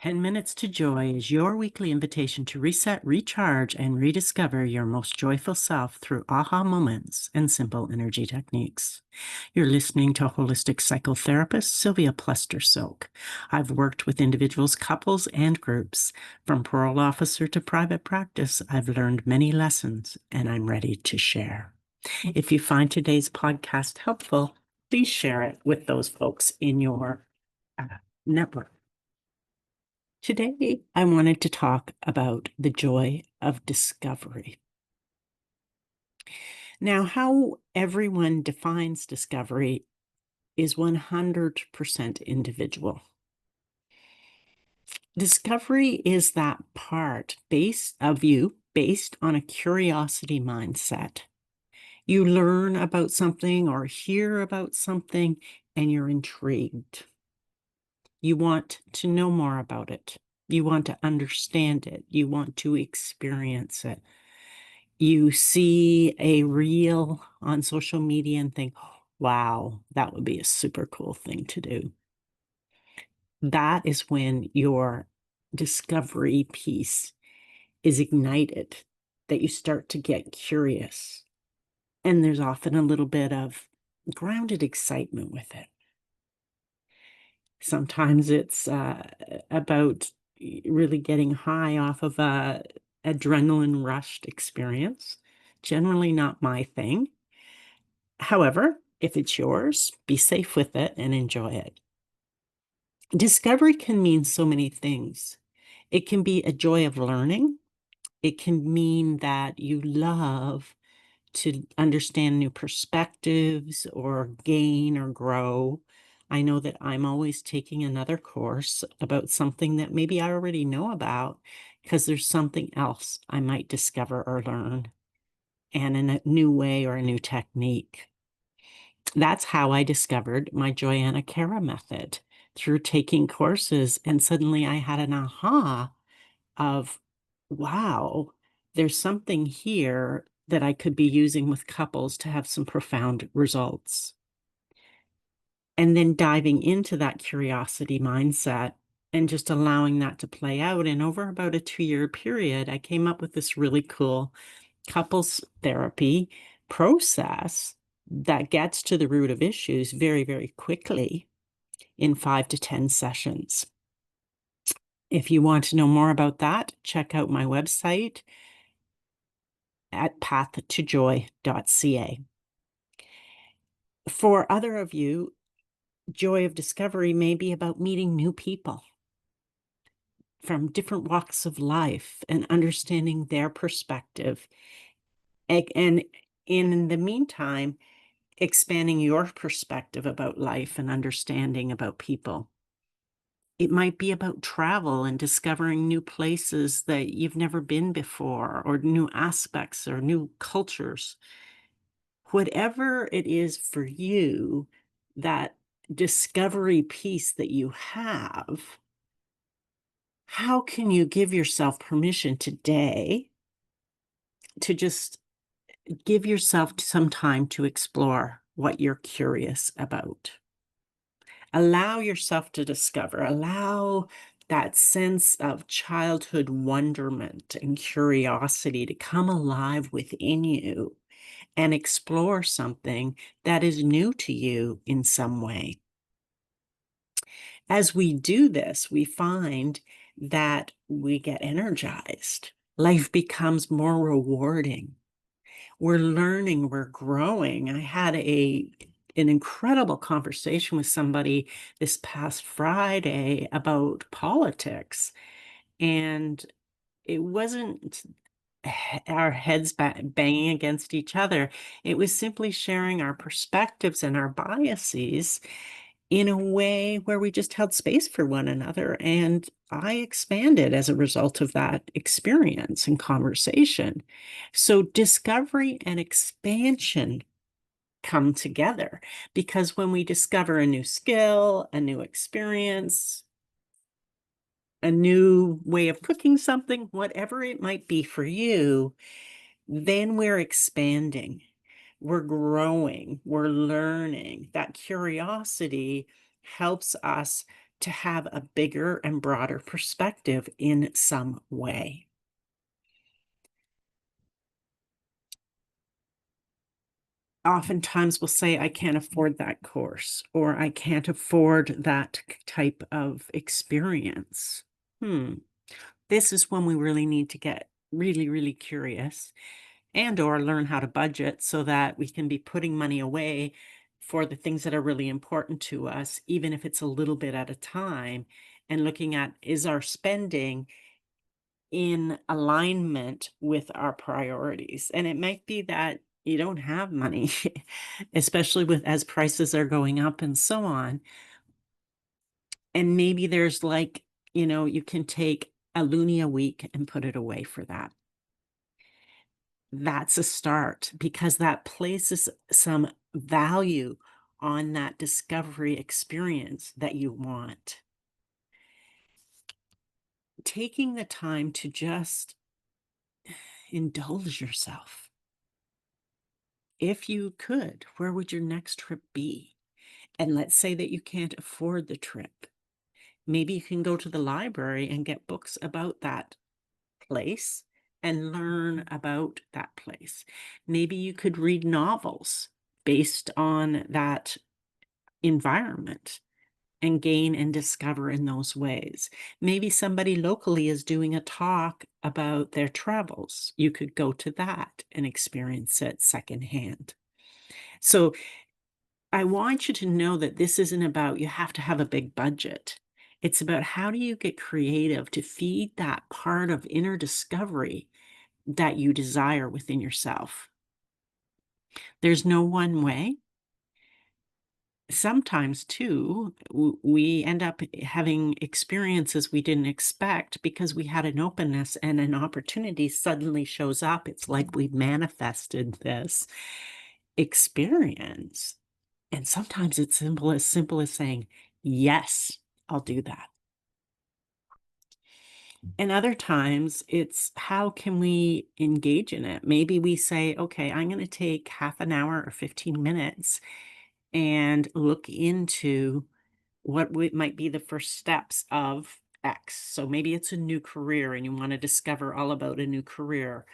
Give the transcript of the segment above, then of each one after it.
10 Minutes to Joy is your weekly invitation to reset, recharge, and rediscover your most joyful self through aha moments and simple energy techniques. You're listening to holistic psychotherapist Sylvia Plester-Silk. I've worked with individuals, couples, and groups. From parole officer to private practice, I've learned many lessons, and I'm ready to share. If you find today's podcast helpful, please share it with those folks in your network. Today, I wanted to talk about the joy of discovery. Now, how everyone defines discovery is 100% individual. Discovery is that part based on a curiosity mindset. You learn about something or hear about something and you're intrigued. You want to know more about it. You want to understand it. You want to experience it. You see a reel on social media and think, wow, that would be a super cool thing to do. That is when your discovery piece is ignited, that you start to get curious. And there's often a little bit of grounded excitement with it. Sometimes it's about really getting high off of a adrenaline rushed experience. Generally not my thing. However, if it's yours, be safe with it and enjoy it. Discovery can mean so many things. It can be a joy of learning. It can mean that you love to understand new perspectives or gain or grow. I know that I'm always taking another course about something that maybe I already know about because there's something else I might discover or learn, and in a new way or a new technique. That's how I discovered my Joanna Cara method, through taking courses, and suddenly I had an aha of, wow, there's something here that I could be using with couples to have some profound results. And then diving into that curiosity mindset and just allowing that to play out. And over about a 2-year period, I came up with this really cool couples therapy process that gets to the root of issues very, very quickly in 5 to 10 sessions. If you want to know more about that, check out my website at pathtojoy.ca. For other of you, joy of discovery may be about meeting new people from different walks of life and understanding their perspective. And in the meantime, expanding your perspective about life and understanding about people. It might be about travel and discovering new places that you've never been before, or new aspects or new cultures. Whatever it is for you, that discovery piece that you have, how can you give yourself permission today to just give yourself some time to explore what you're curious about? Allow yourself to discover, allow that sense of childhood wonderment and curiosity to come alive within you and explore something that is new to you in some way. As we do this, we find that we get energized. Life becomes more rewarding. We're learning, we're growing. I had an incredible conversation with somebody this past Friday about politics, and it wasn't our heads banging against each other. It was simply sharing our perspectives and our biases in a way where we just held space for one another. And I expanded as a result of that experience and conversation. So discovery and expansion come together, because when we discover a new skill, a new experience, a new way of cooking something, whatever it might be for you, then we're expanding, we're growing, we're learning. That curiosity helps us to have a bigger and broader perspective in some way. Oftentimes we'll say, I can't afford that course, or I can't afford that type of experience. Hmm. This is when we really need to get really, really curious and or learn how to budget so that we can be putting money away for the things that are really important to us, even if it's a little bit at a time, and looking at, is our spending in alignment with our priorities? And it might be that you don't have money, especially with as prices are going up and so on. And maybe there's like, you can take a loonie a week and put it away for that. That's a start because that places some value on that discovery experience that you want. Taking the time to just indulge yourself. If you could, where would your next trip be? And let's say that you can't afford the trip. Maybe you can go to the library and get books about that place and learn about that place. Maybe you could read novels based on that environment and gain and discover in those ways. Maybe somebody locally is doing a talk about their travels. You could go to that and experience it secondhand. So I want you to know that this isn't about you have to have a big budget. It's about how do you get creative to feed that part of inner discovery that you desire within yourself. There's no one way. Sometimes, too, we end up having experiences we didn't expect because we had an openness and an opportunity suddenly shows up. It's like we manifested this experience. And sometimes it's simple as saying, yes, I'll do that. And other times it's how can we engage in it? Maybe we say, okay, I'm going to take half an hour or 15 minutes and look into what might be the first steps of X. So maybe it's a new career and you want to discover all about a new career.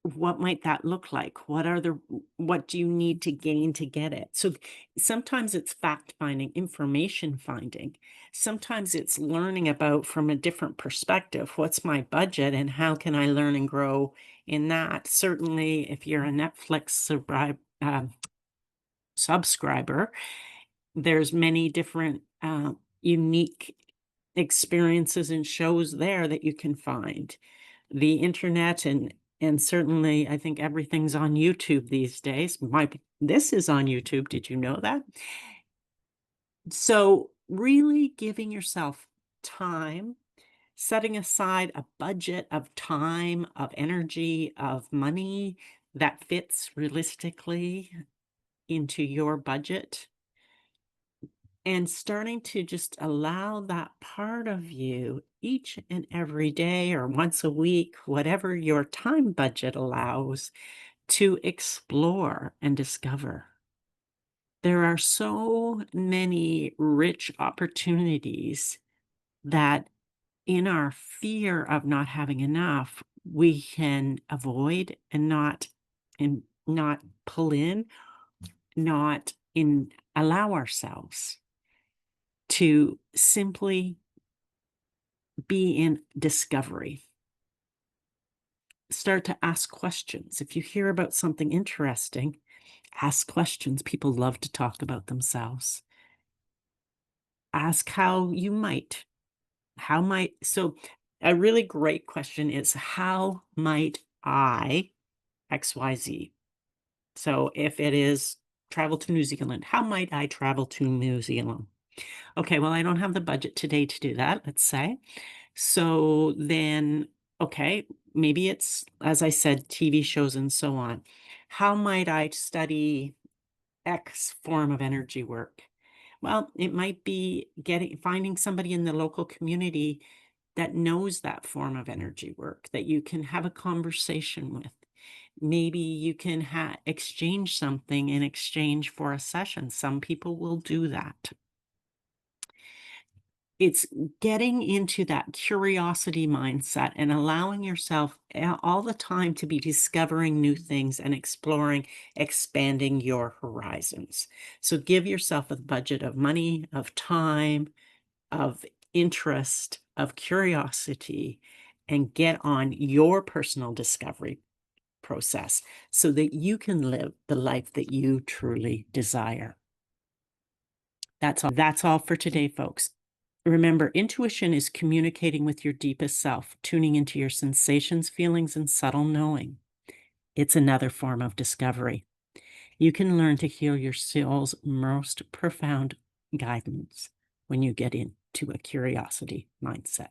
What might that look like? What do you need to gain to get it? So sometimes it's fact finding, information finding. Sometimes it's learning about from a different perspective. What's my budget and how can I learn and grow in that? Certainly, if you're a Netflix subscriber, there's many different unique experiences and shows there that you can find. The internet and certainly I think everything's on YouTube these days. This is on YouTube. Did you know that? So really giving yourself time, setting aside a budget of time, of energy, of money that fits realistically into your budget and starting to just allow that part of you each and every day or once a week, whatever your time budget allows, to explore and discover. There are so many rich opportunities that in our fear of not having enough, we can avoid and not pull in, not in allow ourselves to simply be in discovery. Start to ask questions. If you hear about something interesting, ask questions. People love to talk about themselves. Ask how you might. So a really great question is how might I XYZ? So if it is travel to New Zealand, how might I travel to New Zealand? Okay, well, I don't have the budget today to do that, let's say. So then, okay, maybe it's, as I said, TV shows and so on. How might I study X form of energy work? Well, it might be finding somebody in the local community that knows that form of energy work that you can have a conversation with. Maybe you can exchange something in exchange for a session. Some people will do that. It's getting into that curiosity mindset and allowing yourself all the time to be discovering new things and exploring, expanding your horizons. So give yourself a budget of money, of time, of interest, of curiosity, and get on your personal discovery process so that you can live the life that you truly desire. That's all for today, folks. Remember, intuition is communicating with your deepest self, tuning into your sensations, feelings, and subtle knowing. It's another form of discovery. You can learn to heal your soul's most profound guidance when you get into a curiosity mindset.